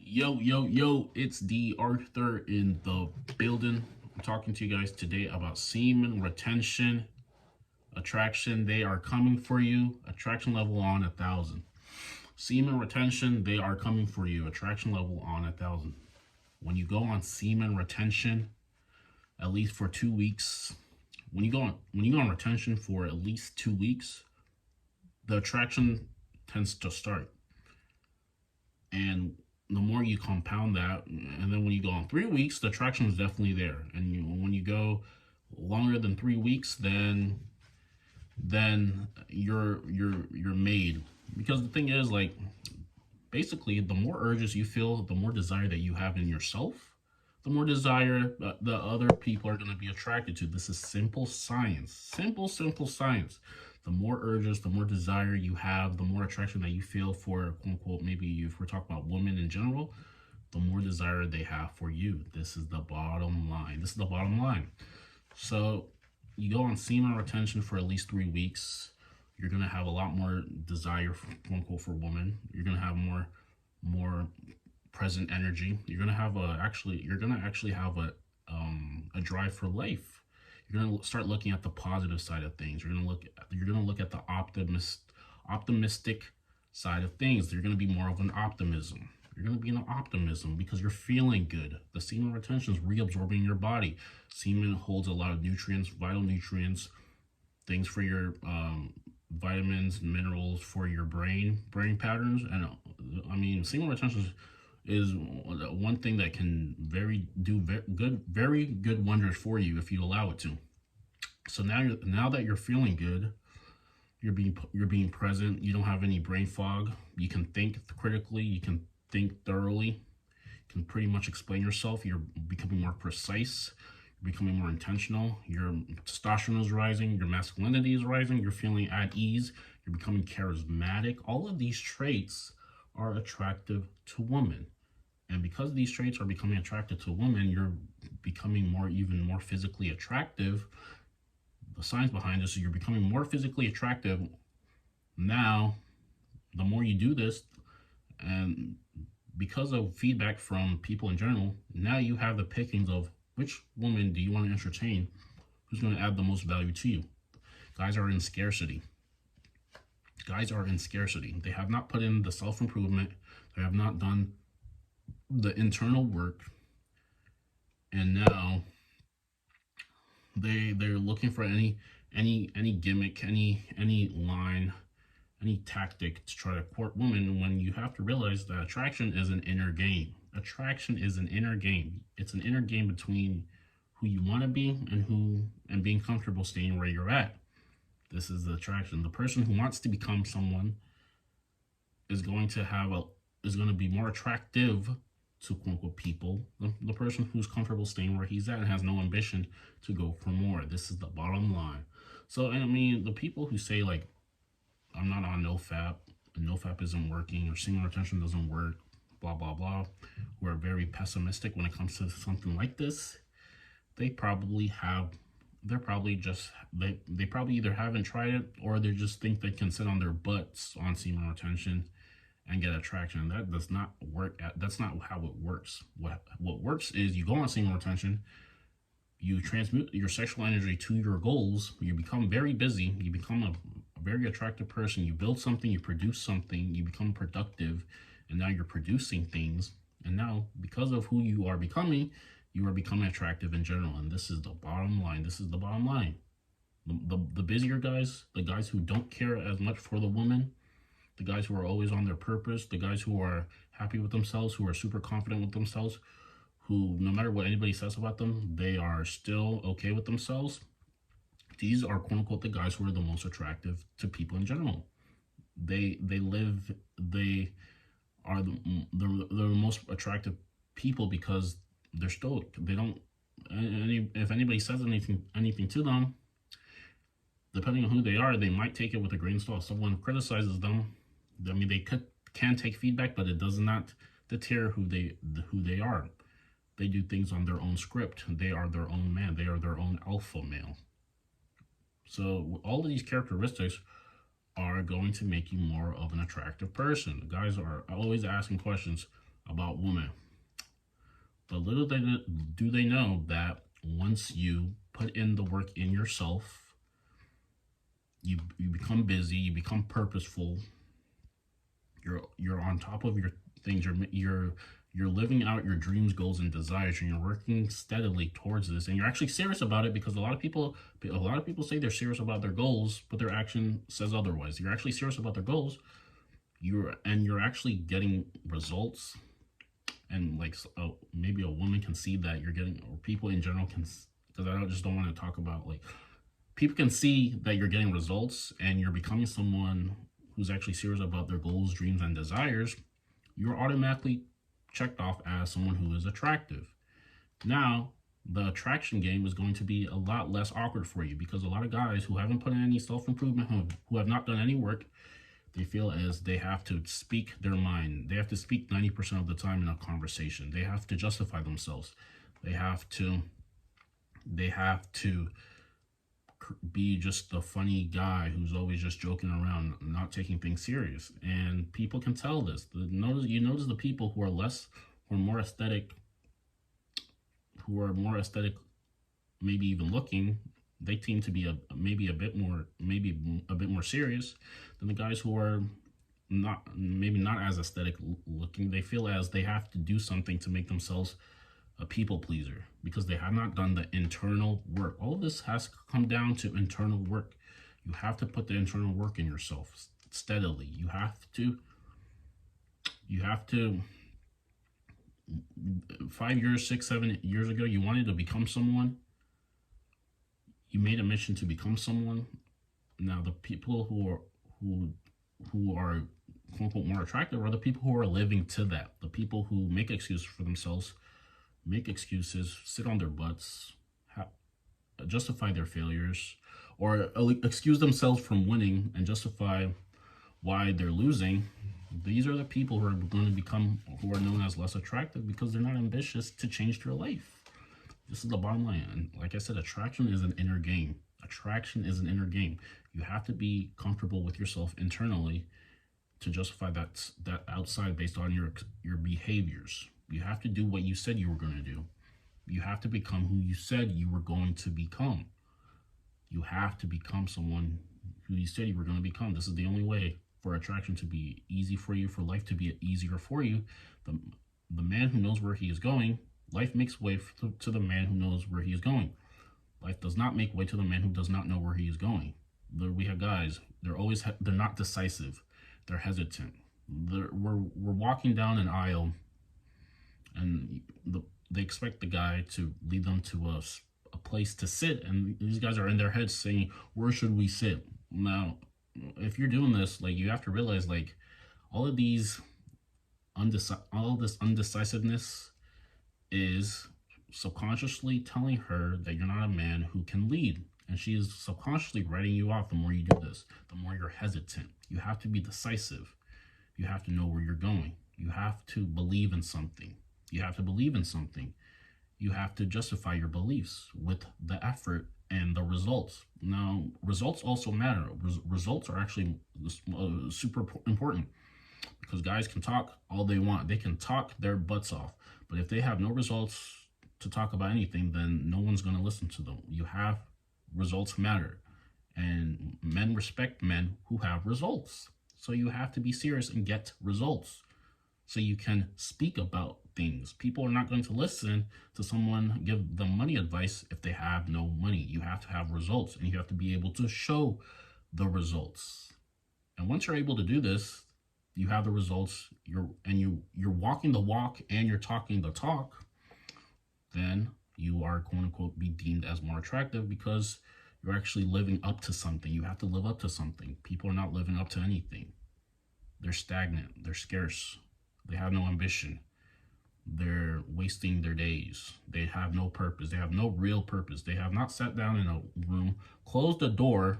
Yo, it's D.Arthur in the building. I'm talking to you guys today about semen retention, attraction. They are coming for you. Attraction level on 1,000. Semen retention, they are coming for you. Attraction level on 1,000. When you go on semen retention, at least for 2 weeks, when you go on retention for at least 2 weeks, the attraction tends to start. And the more you compound that, and then when you go on 3 weeks, the attraction is definitely there. And when you go longer than 3 weeks, then you're made. Because the thing is, like, basically, the more urges you feel, the more desire that you have in yourself, the more desire the other people are going to be attracted to. This is simple science. Simple science. The more urges, the more desire you have, the more attraction that you feel for, quote unquote, maybe if we're talking about women in general, the more desire they have for you. This is the bottom line. This is the bottom line. So you go on semen retention for at least 3 weeks. You're going to have a lot more desire, quote unquote, for women. You're going to have more present energy. You're gonna actually have a drive for life. You're gonna start looking at the positive side of things. You're gonna look at the optimistic side of things. You're gonna be more of an optimism. You're gonna be in an optimism because you're feeling good. The semen retention is reabsorbing your body. Semen holds a lot of nutrients, vital nutrients, things for your vitamins, minerals for your brain patterns, and I mean, semen retention is one thing that can very good wonders for you if you allow it to. So now that you're feeling good, you're being present. You don't have any brain fog. You can think critically. You can think thoroughly. You can pretty much explain yourself. You're becoming more precise. You're becoming more intentional. Your testosterone is rising. Your masculinity is rising. You're feeling at ease. You're becoming charismatic. All of these traits are attractive to women. And because these traits are becoming attractive to women, you're becoming even more physically attractive. The science behind this is you're becoming more physically attractive. Now, the more you do this, and because of feedback from people in general, now you have the pickings of which woman do you want to entertain, who's going to add the most value to you. Guys are in scarcity. They have not put in the self-improvement. They have not done the internal work, and now they're looking for any gimmick, any line, any tactic to try to court women, when you have to realize that attraction is an inner game. It's an inner game between who you want to be and being comfortable staying where you're at. This is the attraction. The person who wants to become someone is going to be more attractive to quote unquote people. The person who's comfortable staying where he's at and has no ambition to go for more. This is the bottom line. So, and I mean, the people who say, like, I'm not on NoFap, and NoFap isn't working, or semen retention doesn't work, blah blah blah, who are very pessimistic when it comes to something like this, they probably either haven't tried it, or they just think they can sit on their butts on semen retention and get attraction. That does not work. That's not how it works. What works is you go on semen retention, you transmute your sexual energy to your goals, you become very busy, you become a very attractive person, you build something, you produce something, you become productive, and now you're producing things, and now because of who you are becoming attractive in general. And this is the bottom line. The busier guys, the guys who don't care as much for the woman, the guys who are always on their purpose, the guys who are happy with themselves, who are super confident with themselves, who, no matter what anybody says about them, they are still okay with themselves. These are, quote unquote, the guys who are the most attractive to people in general. They are the most attractive people because they're stoic. They don't, if anybody says anything to them, depending on who they are, they might take it with a grain of salt. If someone criticizes them, I mean, they can take feedback, but it does not deter who they are. They do things on their own script. They are their own man. They are their own alpha male. So all of these characteristics are going to make you more of an attractive person. Guys are always asking questions. about women. But little do they know that once you put in the work in yourself, you become busy, you become purposeful, you're on top of your things, you're living out your dreams, goals, and desires, and you're working steadily towards this, and you're actually serious about it, because a lot of people say they're serious about their goals, but their action says otherwise. You're actually serious about their goals, you're actually getting results, and like maybe a woman can see that you're getting, or people in general can, because I just don't want to talk about, like, people can see that you're getting results and you're becoming someone who's actually serious about their goals, dreams, and desires. You're automatically checked off as someone who is attractive. Now, the attraction game is going to be a lot less awkward for you, because a lot of guys who haven't put in any self-improvement, who have not done any work, they feel as they have to speak their mind. They have to speak 90% of the time in a conversation. They have to justify themselves. They have to be just the funny guy who's always just joking around, not taking things serious. And people can tell this. You notice the people who are more aesthetic, maybe even looking, they seem to be maybe a bit more serious than the guys who are not as aesthetic looking. They feel as they have to do something to make themselves a people pleaser, because they have not done the internal work. All of this has come down to internal work. You have to put the internal work in yourself steadily. You have to 5 years, 6, 7 years ago, you wanted to become someone. You made a mission to become someone. Now, the people who are quote unquote more attractive are the people who are living to that. The people who make excuses for themselves, make excuses, sit on their butts, justify their failures, or excuse themselves from winning and justify why they're losing. These are the people who are known as less attractive, because they're not ambitious to change their life. This is the bottom line. And like I said, attraction is an inner game. You have to be comfortable with yourself internally to justify that outside based on your behaviors. You have to do what you said you were going to do. You have to become who you said you were going to become. You have to become someone who you said you were going to become. This is the only way for attraction to be easy for you, for life to be easier for you. The man who knows where he is going, life makes way to the man who knows where he is going. Life does not make way to the man who does not know where he is going. We have guys, they're not decisive. They're hesitant. We're walking down an aisle, and they expect the guy to lead them to a place to sit, and these guys are in their heads saying, where should we sit? Now, if you're doing this, like, you have to realize, like, all this undecisiveness is subconsciously telling her that you're not a man who can lead, and she is subconsciously writing you off. The more you do this, the more you're hesitant. You have to be decisive. You have to know where you're going. You have to believe in something. You have to justify your beliefs with the effort and the results. Now, results also matter. Results are actually super important, because guys can talk all they want. They can talk their butts off. But if they have no results to talk about anything, then no one's going to listen to them. Results matter. And men respect men who have results. So you have to be serious and get results, so you can speak about things. People are not going to listen to someone give them money advice if they have no money. You have to have results, and you have to be able to show the results. And once you're able to do this, you have the results, you're walking the walk and you're talking the talk, then you are, quote unquote, be deemed as more attractive, because you're actually living up to something. You have to live up to something. People are not living up to anything. They're stagnant. They're scarce. They have no ambition. They're wasting their days. They have no purpose. They have no real purpose. They have not sat down in a room, closed the door,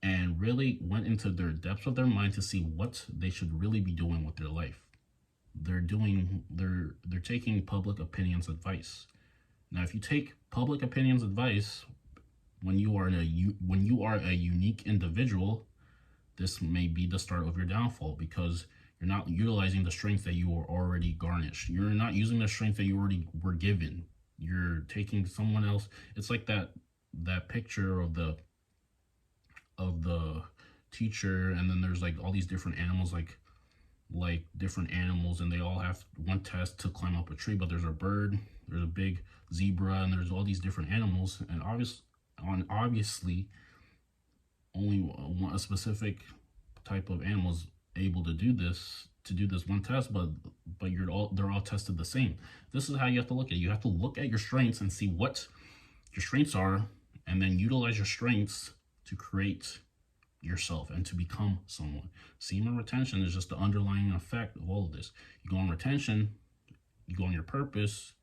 and really went into their depths of their mind to see what they should really be doing with their life. They're taking public opinion's advice. Now, if you take public opinion's advice when you are a unique individual, this may be the start of your downfall, because You're not utilizing the strength that you were already garnished. You're not using the strength that you already were given. You're taking someone else. It's like that picture of the teacher, and then there's like all these different animals, like different animals, and they all have one test to climb up a tree. But there's a bird, there's a big zebra, and there's all these different animals, and obviously only a specific type of animal is able to do this one test, but they're all tested the same. This is how you have to look at it. You have to look at your strengths and see what your strengths are, and then utilize your strengths to create yourself and to become someone. Semen retention is just the underlying effect of all of this. You go on retention, you go on your purpose.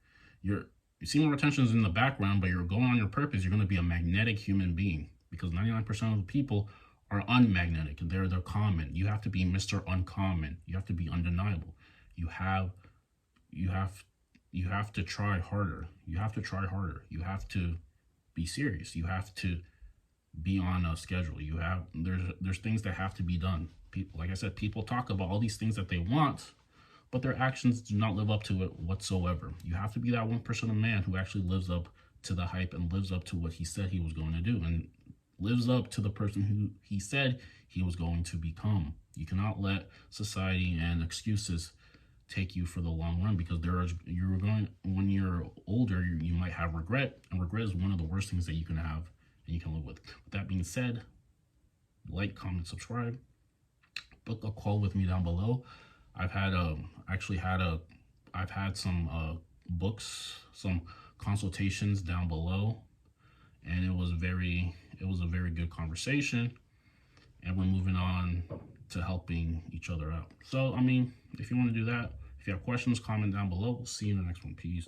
Your semen retention is in the background, but you're going on your purpose. You're going to be a magnetic human being, because 99% of the people are unmagnetic. They're common. You have to be Mr. Uncommon. You have to be undeniable. You have to try harder. You have to try harder. You have to be serious. You have to be on a schedule. There's things that have to be done. People, like I said, people talk about all these things that they want, but their actions do not live up to it whatsoever. You have to be that 1% of man who actually lives up to the hype and lives up to what he said he was going to do, and lives up to the person who he said he was going to become. You cannot let society and excuses take you for the long run, because when you're older, you might have regret, and regret is one of the worst things that you can have and you can live with. With that being said, like, comment, subscribe, book a call with me down below. I've had some books, some consultations down below, and it was a very good conversation, and we're moving on to helping each other out. So, I mean, if you want to do that, if you have questions, comment down below. We'll see you in the next one. Peace.